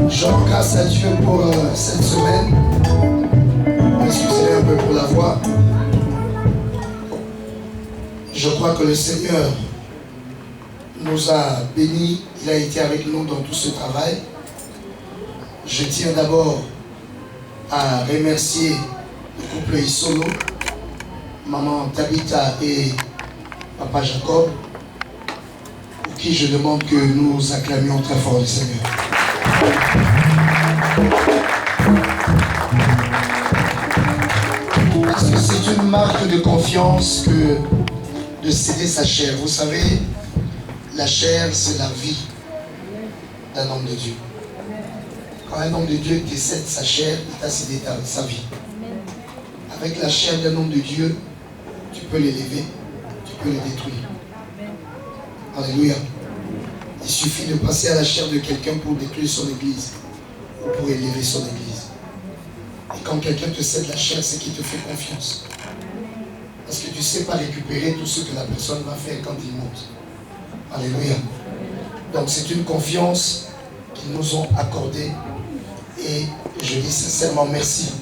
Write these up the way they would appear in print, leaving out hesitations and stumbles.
Je rends grâce à Dieu pour cette semaine. Excusez un peu pour la voix. Je crois que le Seigneur nous a bénis. Il a été avec nous dans tout ce travail. Je tiens d'abord à remercier le couple Isolo, maman Tabitha et papa Jacob, pour qui je demande que nous acclamions très fort le Seigneur. Parce que c'est une marque de confiance que de céder sa chair. Vous savez, la chair, c'est la vie d'un homme de Dieu. Quand un homme de Dieu décède sa chair, il t'a cédé sa vie. Avec la chair d'un homme de Dieu, tu peux l'élever, tu peux le détruire. Alléluia. Il suffit de passer à la chair de quelqu'un pour détruire son église ou pour élever son église. Et quand quelqu'un te cède la chair, c'est qu'il te fait confiance. Parce que tu ne sais pas récupérer tout ce que la personne va faire quand il monte. Alléluia. Donc c'est une confiance qu'ils nous ont accordée. Et je dis sincèrement merci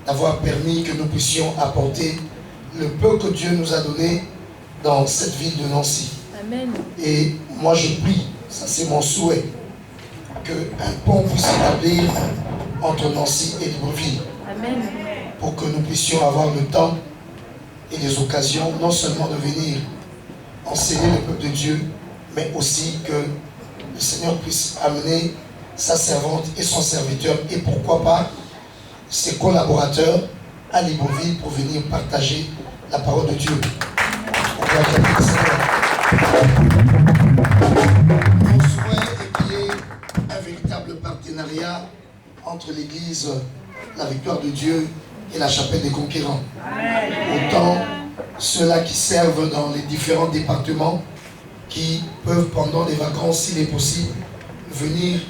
d'avoir permis que nous puissions apporter le peu que Dieu nous a donné dans cette ville de Nancy. Amen. Et moi je prie, ça c'est mon souhait, qu'un pont puisse s'établir entre Nancy et Libreville. Amen. Pour que nous puissions avoir le temps et les occasions, non seulement de venir enseigner le peuple de Dieu, mais aussi que le Seigneur puisse amener sa servante et son serviteur, et pourquoi pas ses collaborateurs à Libreville pour venir partager la parole de Dieu. Mon souhait est qu'il y ait un véritable partenariat entre l'église La Victoire de Dieu et la chapelle des Conquérants. Autant ceux-là qui servent dans les différents départements, qui peuvent pendant les vacances, s'il est possible, venir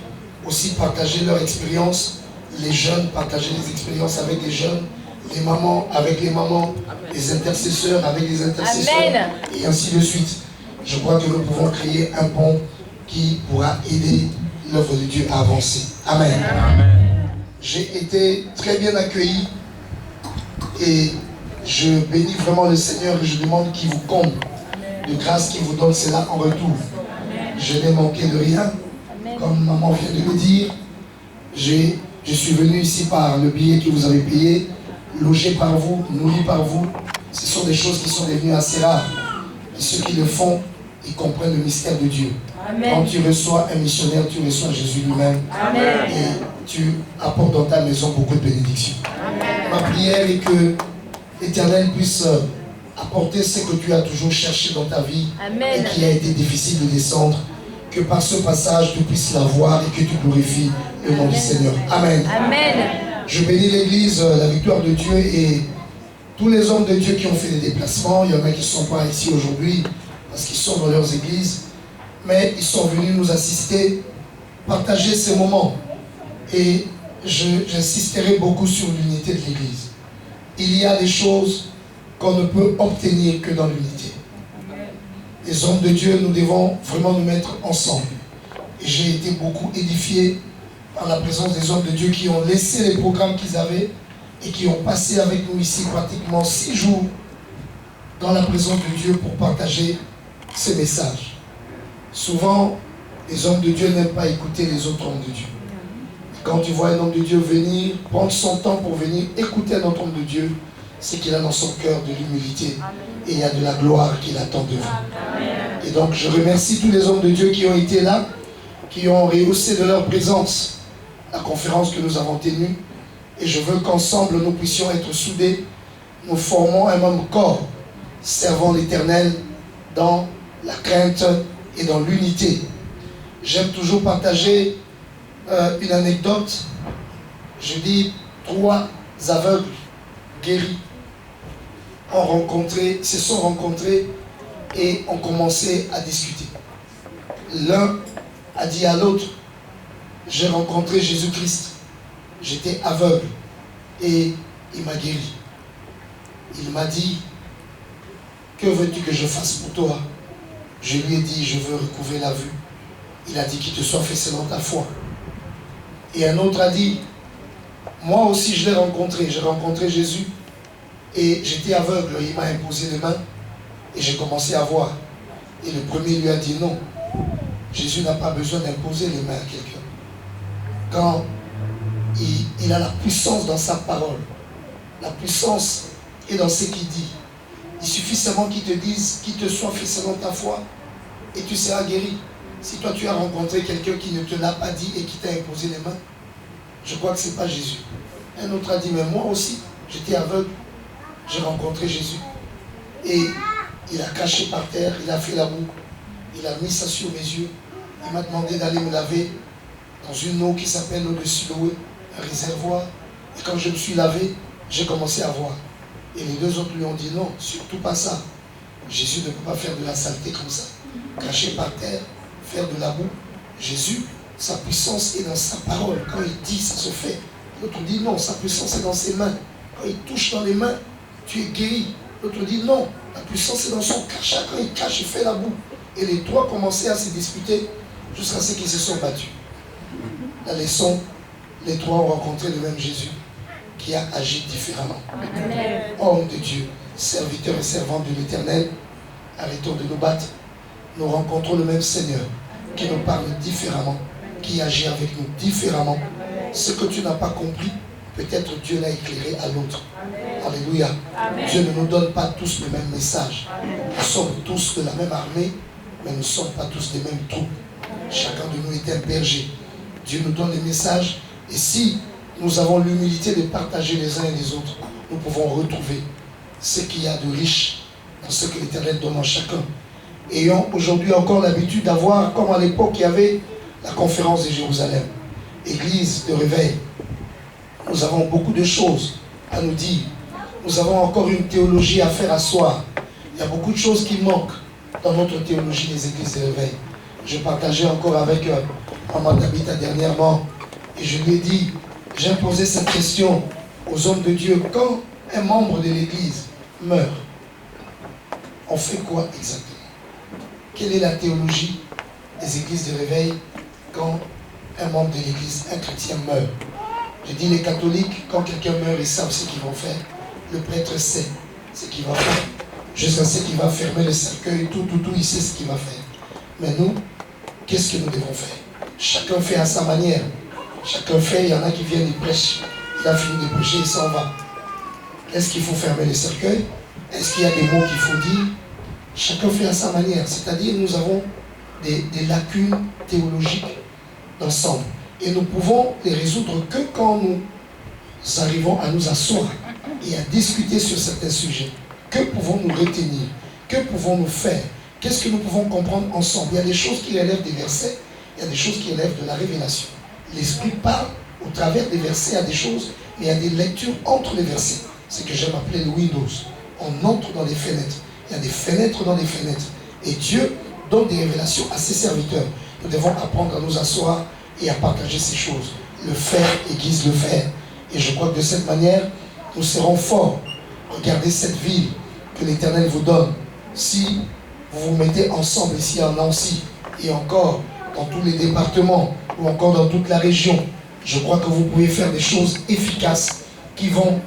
aussi partager leur expérience, les jeunes partager les expériences avec les jeunes, les mamans avec les mamans, les intercesseurs avec les intercesseurs, Amen. Et ainsi de suite. Je crois que nous pouvons créer un pont qui pourra aider l'œuvre de Dieu à avancer. Amen. Amen. J'ai été très bien accueilli et je bénis vraiment le Seigneur et je demande qu'il vous comble de grâce, qu'il vous donne cela en retour. Je n'ai manqué de rien. Comme maman vient de le dire, je suis venu ici par le billet que vous avez payé, logé par vous, nourri par vous. Ce sont des choses qui sont devenues assez rares. Et ceux qui le font, ils comprennent le mystère de Dieu. Amen. Quand tu reçois un missionnaire, tu reçois Jésus lui-même. Amen. Et tu apportes dans ta maison beaucoup de bénédictions. Amen. Ma prière est que l'Éternel puisse apporter ce que tu as toujours cherché dans ta vie. Amen. Et qui a été difficile de descendre. Que par ce passage, tu puisses la voir et que tu glorifies le nom du Seigneur. Amen. Amen. Je bénis l'église, la Victoire de Dieu et tous les hommes de Dieu qui ont fait des déplacements. Il y en a qui ne sont pas ici aujourd'hui parce qu'ils sont dans leurs églises. Mais ils sont venus nous assister, partager ces moments. Et j'insisterai beaucoup sur l'unité de l'église. Il y a des choses qu'on ne peut obtenir que dans l'unité. Les hommes de Dieu, nous devons vraiment nous mettre ensemble. Et j'ai été beaucoup édifié par la présence des hommes de Dieu qui ont laissé les programmes qu'ils avaient et qui ont passé avec nous ici pratiquement 6 jours dans la présence de Dieu pour partager ces messages. Souvent, les hommes de Dieu n'aiment pas écouter les autres hommes de Dieu. Quand tu vois un homme de Dieu venir, prendre son temps pour venir écouter un autre homme de Dieu, c'est qu'il a dans son cœur de l'humilité et il y a de la gloire qu'il attend de vous. Et donc je remercie tous les hommes de Dieu qui ont été là, qui ont rehaussé de leur présence la conférence que nous avons tenue. Et je veux qu'ensemble nous puissions être soudés. Nous formons un même corps, servant l'Éternel dans la crainte et dans l'unité. J'aime toujours partager une anecdote. Je dis 3 aveugles guéris se sont rencontrés et ont commencé à discuter. L'un a dit à l'autre, j'ai rencontré Jésus-Christ, j'étais aveugle et il m'a guéri. Il m'a dit, que veux-tu que je fasse pour toi? Je lui ai dit, je veux recouvrer la vue. Il a dit, qu'il te soit fait selon ta foi. Et un autre a dit, moi aussi je l'ai rencontré, j'ai rencontré Jésus et j'étais aveugle, il m'a imposé les mains et j'ai commencé à voir. Et le premier lui a dit non, Jésus n'a pas besoin d'imposer les mains à quelqu'un. Quand il a la puissance dans sa parole, la puissance est dans ce qu'il dit. Il suffit seulement qu'il te dise, qu'il te soit fait selon ta foi et tu seras guéri. Si toi tu as rencontré quelqu'un qui ne te l'a pas dit et qui t'a imposé les mains, je crois que ce n'est pas Jésus. Un autre a dit, mais moi aussi, j'étais aveugle, j'ai rencontré Jésus. Et il a caché par terre, il a fait la boue, il a mis ça sur mes yeux. Il m'a demandé d'aller me laver dans une eau qui s'appelle l'eau de Siloé, un réservoir. Et quand je me suis lavé, j'ai commencé à voir. Et les deux autres lui ont dit non, surtout pas ça. Jésus ne peut pas faire de la saleté comme ça. Caché par terre, faire de la boue. Jésus, sa puissance est dans sa parole. Quand il dit, ça se fait. L'autre dit non, sa puissance est dans ses mains. Quand il touche dans les mains, tu es guéri. L'autre dit non, la puissance est dans son crachat. Quand il cache, il fait la boue. Et les trois commençaient à se disputer jusqu'à ce qu'ils se sont battus. La leçon, les trois ont rencontré le même Jésus qui a agi différemment. Homme de Dieu, serviteur et servante de l'Éternel, arrêtons de nous battre. Nous rencontrons le même Seigneur qui nous parle différemment, qui agit avec nous différemment. Ce que tu n'as pas compris, peut-être Dieu l'a éclairé à l'autre. Alléluia. Dieu ne nous donne pas tous le même message. Nous sommes tous de la même armée, mais nous ne sommes pas tous des mêmes troupes. Chacun de nous est un berger. Dieu nous donne des messages et si nous avons l'humilité de partager les uns et les autres, nous pouvons retrouver ce qu'il y a de riche dans ce que l'Éternel donne à chacun. Ayons aujourd'hui encore l'habitude d'avoir, comme à l'époque, il y avait la conférence de Jérusalem, église de réveil. Nous avons beaucoup de choses à nous dire. Nous avons encore une théologie à faire asseoir. Il y a beaucoup de choses qui manquent dans notre théologie des églises de réveil. Je partageais encore avec Maman Tabitha dernièrement et je lui ai dit, j'ai posé cette question aux hommes de Dieu. Quand un membre de l'église meurt, on fait quoi exactement? Quelle est la théologie des églises de réveil quand un membre de l'église, un chrétien meurt? Je dis les catholiques, quand quelqu'un meurt, ils savent ce qu'ils vont faire. Le prêtre sait ce qu'il va faire. Jusqu'à ce qu'il va fermer le cercueil, tout, il sait ce qu'il va faire. Mais nous, qu'est-ce que nous devons faire? Chacun fait à sa manière. Chacun fait, il y en a qui viennent, ils prêchent. Il a fini de prêcher, il s'en va. Est-ce qu'il faut fermer le cercueil? Est-ce qu'il y a des mots qu'il faut dire? Chacun fait à sa manière. C'est-à-dire, nous avons des lacunes théologiques d'ensemble. Et nous pouvons les résoudre que quand nous arrivons à nous asseoir et à discuter sur certains sujets. Que pouvons-nous retenir? Que pouvons-nous faire? Qu'est-ce que nous pouvons comprendre ensemble? Il y a des choses qui relèvent des versets, il y a des choses qui relèvent de la révélation. L'Esprit parle au travers des versets à des choses, mais il y a des lectures entre les versets. C'est ce que j'aime appeler le Windows. On entre dans les fenêtres. Il y a des fenêtres dans les fenêtres. Et Dieu donne des révélations à ses serviteurs. Nous devons apprendre à nous asseoir et à partager ces choses. Le faire aiguise le faire. Et je crois que de cette manière, nous serons forts. Regardez cette ville que l'Éternel vous donne. Si vous vous mettez ensemble ici à Nancy et encore dans tous les départements ou encore dans toute la région, je crois que vous pouvez faire des choses efficaces qui vont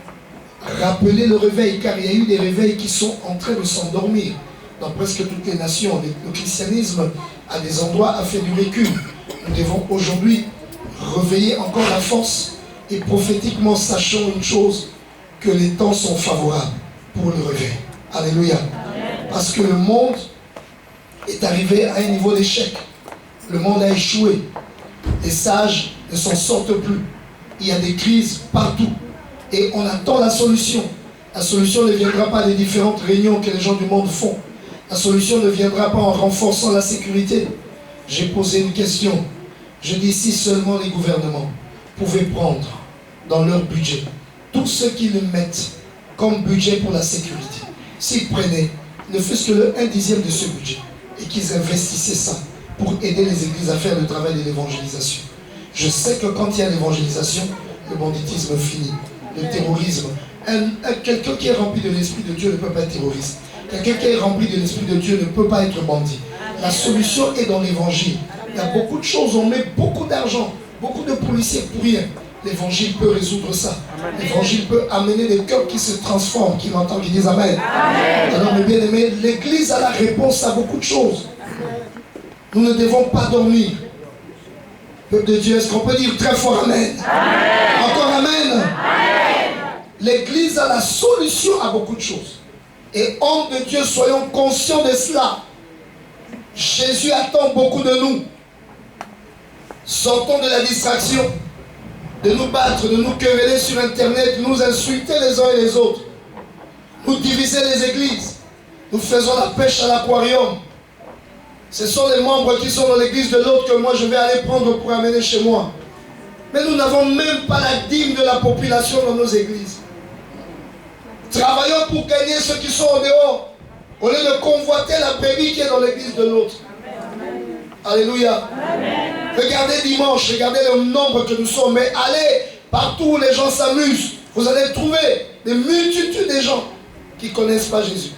rappeler le réveil, car il y a eu des réveils qui sont en train de s'endormir dans presque toutes les nations. Le christianisme, à des endroits, a fait du recul. Nous devons aujourd'hui réveiller encore la force et prophétiquement sachons une chose, que les temps sont favorables pour le réveil. Alléluia. Parce que le monde est arrivé à un niveau d'échec. Le monde a échoué. Les sages ne s'en sortent plus. Il y a des crises partout. Et on attend la solution. La solution ne viendra pas des différentes réunions que les gens du monde font. La solution ne viendra pas en renforçant la sécurité. J'ai posé une question. Je dis si seulement les gouvernements pouvaient prendre dans leur budget tout ce qu'ils mettent comme budget pour la sécurité. S'ils prenaient ne fût-ce que le 1/10 de ce budget et qu'ils investissaient ça pour aider les églises à faire le travail de l'évangélisation. Je sais que quand il y a l'évangélisation, le banditisme finit, le terrorisme. Quelqu'un qui est rempli de l'Esprit de Dieu ne peut pas être terroriste. Quelqu'un qui est rempli de l'Esprit de Dieu ne peut pas être bandit. La solution est dans l'évangile. Il y a beaucoup de choses, on met beaucoup d'argent, beaucoup de policiers pour rien. L'évangile peut résoudre ça. L'évangile peut amener des cœurs qui se transforment, qui m'entendent, qui disent Amen. Amen. Alors mes bien-aimés, l'Église a la réponse à beaucoup de choses. Nous ne devons pas dormir. Peuple de Dieu, est-ce qu'on peut dire très fort Amen? Amen. Encore Amen. Amen. L'Église a la solution à beaucoup de choses. Et hommes de Dieu, soyons conscients de cela. Jésus attend beaucoup de nous. Sortons de la distraction, de nous battre, de nous quereller sur Internet, de nous insulter les uns et les autres, nous diviser les églises. Nous faisons la pêche à l'aquarium. Ce sont les membres qui sont dans l'église de l'autre que moi je vais aller prendre pour amener chez moi. Mais nous n'avons même pas la dîme de la population dans nos églises. Travaillons pour gagner ceux qui sont au dehors, au lieu de convoiter la brebis qui est dans l'église de l'autre. Alléluia. Amen. Regardez dimanche, regardez le nombre que nous sommes, mais allez partout où les gens s'amusent. Vous allez trouver des multitudes de gens qui ne connaissent pas Jésus,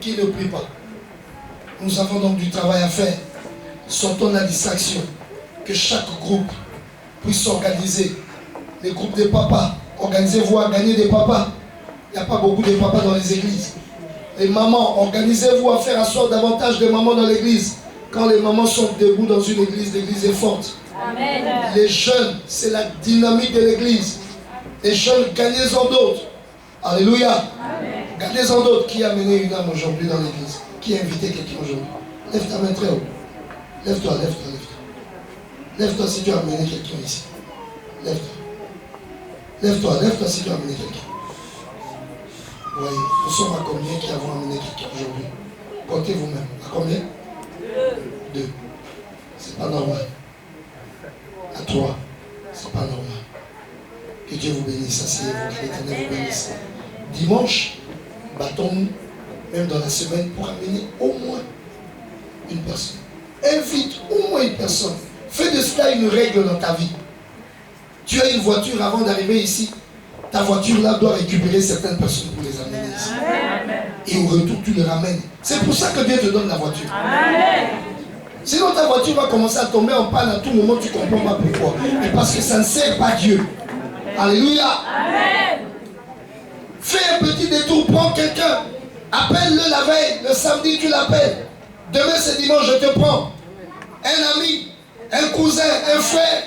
qui ne prient pas. Nous avons donc du travail à faire. Sortons de la distraction. Que chaque groupe puisse s'organiser. Les groupes de papas, organisez-vous à gagner des papas. Il n'y a pas beaucoup de papas dans les églises. Les mamans, organisez-vous à faire asseoir davantage de mamans dans l'église. Quand les mamans sont debout dans une église, l'église est forte. Amen. Les jeunes, c'est la dynamique de l'église. Les jeunes, gagnez-en d'autres. Alléluia. Gagnez-en d'autres. Qui a mené une âme aujourd'hui dans l'église? Qui a invité quelqu'un aujourd'hui? Lève ta main très haut. Lève-toi, lève-toi, lève-toi. Lève-toi si tu as amené quelqu'un ici. Lève-toi. Lève-toi, lève-toi si tu as amené quelqu'un. Oui, nous sommes à combien qui avons amené quelqu'un aujourd'hui? Comptez vous-même. À combien? Deux. C'est pas normal. À trois. C'est pas normal. Que Dieu vous bénisse. Asseyez-vous. Que l'Éternel vous bénisse. Dimanche, battons-nous, même dans la semaine, pour amener au moins une personne. Invite au moins une personne. Fais de cela une règle dans ta vie. Tu as une voiture avant d'arriver ici. Ta voiture là doit récupérer certaines personnes pour les amener ici. Amen. Et au retour, tu les ramènes. C'est pour ça que Dieu te donne la voiture. Amen. Sinon, ta voiture va commencer à tomber en panne à tout moment, tu ne comprends pas pourquoi. Mais parce que ça ne sert pas Dieu. Alléluia. Amen. Fais un petit détour, prends quelqu'un. Appelle-le la veille, le samedi, tu l'appelles. Demain, c'est dimanche, je te prends. Un ami, un cousin, un frère,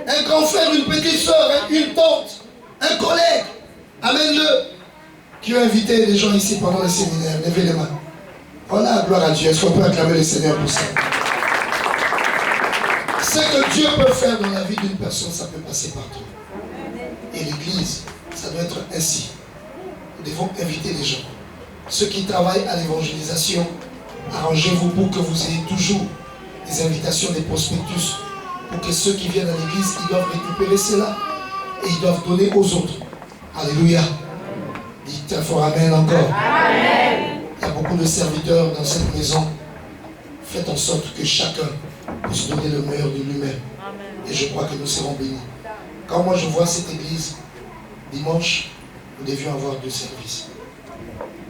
un grand frère, une petite soeur, une tante, un collègue. Amène-le. Qui a invité les gens ici pendant le séminaire? Levez les mains. Voilà, gloire à Dieu. Est-ce qu'on peut acclamer le Seigneur pour ça? Ce que Dieu peut faire dans la vie d'une personne, ça peut passer partout. Et l'église, ça doit être ainsi. Nous devons inviter les gens. Ceux qui travaillent à l'évangélisation, arrangez-vous pour que vous ayez toujours des invitations, des prospectus, pour que ceux qui viennent à l'église, ils doivent récupérer cela et ils doivent donner aux autres. Alléluia. Dites très fort Amen encore. Amen. Il y a beaucoup de serviteurs dans cette maison. Faites en sorte que chacun puisse donner le meilleur de lui-même. Et je crois que nous serons bénis. Quand moi je vois cette église, dimanche, nous devions avoir 2 services.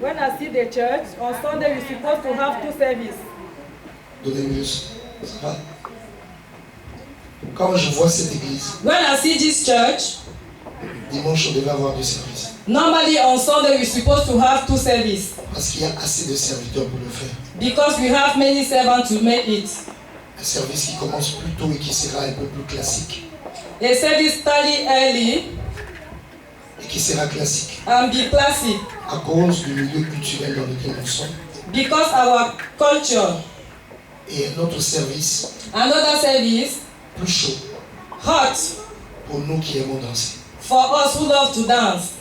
When I see the church, on Sunday we're supposed to have 2 services. Donnez-moi ça va? Quand je vois cette église, when I see this church, dimanche on devait avoir 2 services. Normally on Sunday we're supposed to have 2 services. Parce qu'il y a assez de serviteurs pour le faire. Because we have many servants to make it. Un service qui commence plus tôt et qui sera un peu plus classique. A service study early Et qui sera classique. and be classic. À cause du milieu culturel dans lequel nous sommes. Because our culture. Et un autre service. Another service. Plus chaud. Hot. Pour nous qui aimons danser. For us who love to dance.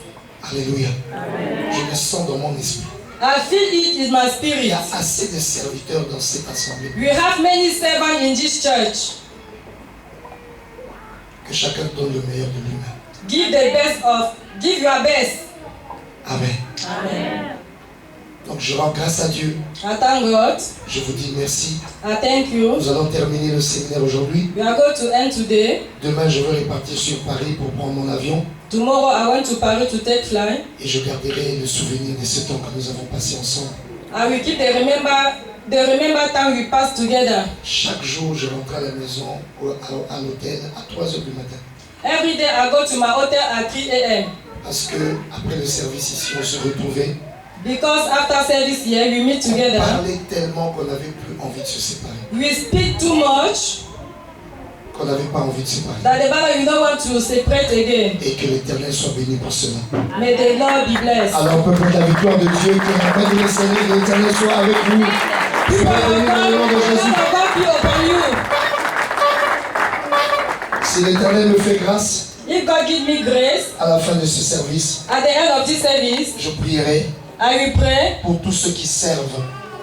Alléluia. Amen. Je le sens dans mon esprit. I feel it in my spirit. Il y a assez de serviteurs dans cette assemblée. We have many servants in this church. Que chacun donne le meilleur de lui-même. Give your best. Amen. Amen. Donc je rends grâce à Dieu. I thank God. Je vous dis merci. I thank you. Nous allons terminer le séminaire aujourd'hui. We are going to end today. Demain je vais repartir sur Paris pour prendre mon avion. Tomorrow I went to Paris to take flight. Et je garderai le souvenir de ce temps que nous avons passé ensemble. I will keep the remember the remember time we passed together. Chaque jour, je rentrais à la maison, à l'hôtel, à 3 heures du matin. Every day I go to my hotel at 3 a.m. Parce que après le service ici, on se retrouvait. Because after service here, we meet On together. parlait tellement qu'on n'avait plus envie de se séparer. We speak too much Qu'on n'avait pas envie de se séparer. that the Bible you don't want to separate again. Et que l'Éternel soit béni pour cela. May the Lord be blessed. Alors, peuple de la victoire de Dieu, que la paix de l'Éternel soit avec vous. People Soyez of bénis dans le nom de God, Jésus. the Lord be upon you. Si l'Éternel me fait grâce, If God give me grace à la fin de ce service, at the end of this service, je prierai I will pray pour tous ceux qui servent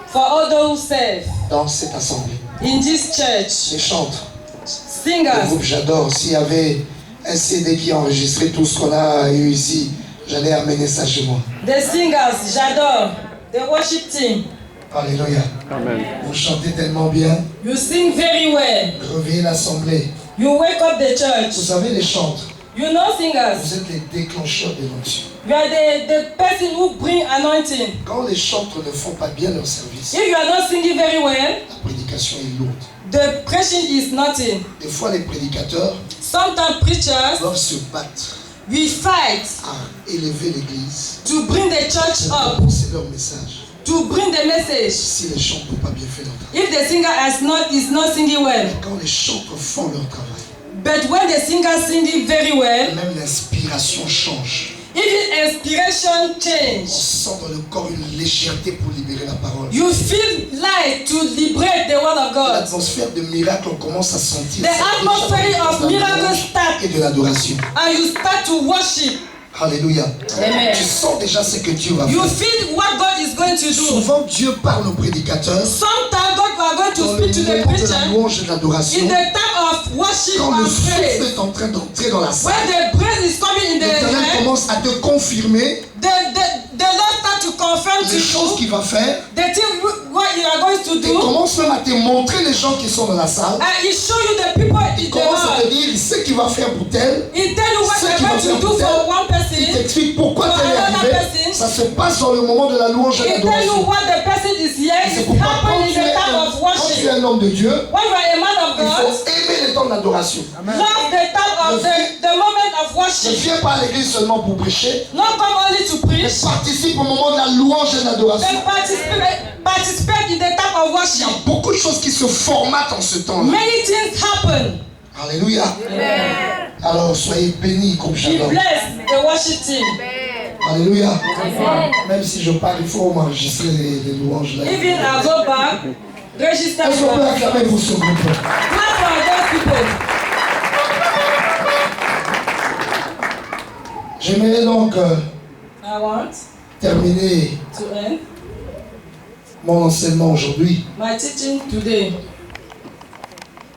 for all those who serve dans cette assemblée. in this church. Les chantres, le Singers, groupe J'adore. S'il y avait un CD qui enregistrait tout ce qu'on a eu ici, j'allais amener ça chez moi. the singers, j'adore, the worship team. Alléluia. Amen. Vous chantez tellement bien. You sing very well. Réveillez l'assemblée. You wake up the Vous church. savez, les chantres, You know singers. vous êtes les déclencheurs de l'onction. You are the person who bring anointing. Quand les chantres ne font pas bien leur service, If you are not singing very well, la prédication est lourde. the preaching is nothing. Des fois, les prédicateurs Sometimes preachers, doivent se battre we fight à élever l'église, to bring the church pour up, annoncer leur message. to bring the message. Si les chantres n'ont pas bien fait leur travail. If the singer is not singing well, Quand les chantres font leur travail, but when the singer singing very well, même l'inspiration change. even inspiration On change. sent dans le corps une légèreté pour libérer la parole. You feel light to liberate the word of God. L'atmosphère de miracle, on commence à sentir. The ça atmosphere of déjà miracle start et de l'adoration. and you start to worship. Alléluia. Amen. Tu sens déjà ce que Dieu va You faire. feel what God is going to do. Souvent, Dieu parle aux prédicateurs Sometimes God are going dans to le speak to the moment de la preacher louange et de l'adoration. in the time of worship Quand le and souffle praise. est en train d'entrer dans la salle, When the praise is coming in the l'Éternel air, commence à te confirmer the Lord start to confirm to les choses you qu'il va faire the thing what you are going to et do, commence même à te montrer les gens qui sont dans la salle. and He show you the people in Il the commence à te world. dire ce qu'il va faire pour tel. He tell you what Ce you're qu'il va going faire to do pour tel. for one Il person. t'explique pourquoi For tel est another arrivé. person. Ça se passe dans le moment de la louange et de He tell you l'adoration. what the person is here. C'est It pourquoi happen in the time of quand tu es worship. un homme de Dieu, When you are a man of il God, faut aimer le temps de l'adoration. love the time of the moment of Ne worship. viens pas à l'église seulement pour prêcher, Not come only to mais preach, participe au moment de la louange et de l'adoration. but participate in the time of Il y worship. a beaucoup de choses qui se formatent en ce temps-là. Many things happen. Alléluia. Alors soyez bénis comme He j'adore. bless the worship team. Alléluia. Même si je parle, il faut m'enregistrer les louanges là. Even I go back, register Est-ce qu'on peut for acclamer pour ce groupe? clap for those people. J'aimerais donc I want terminer to end mon enseignement aujourd'hui my teaching today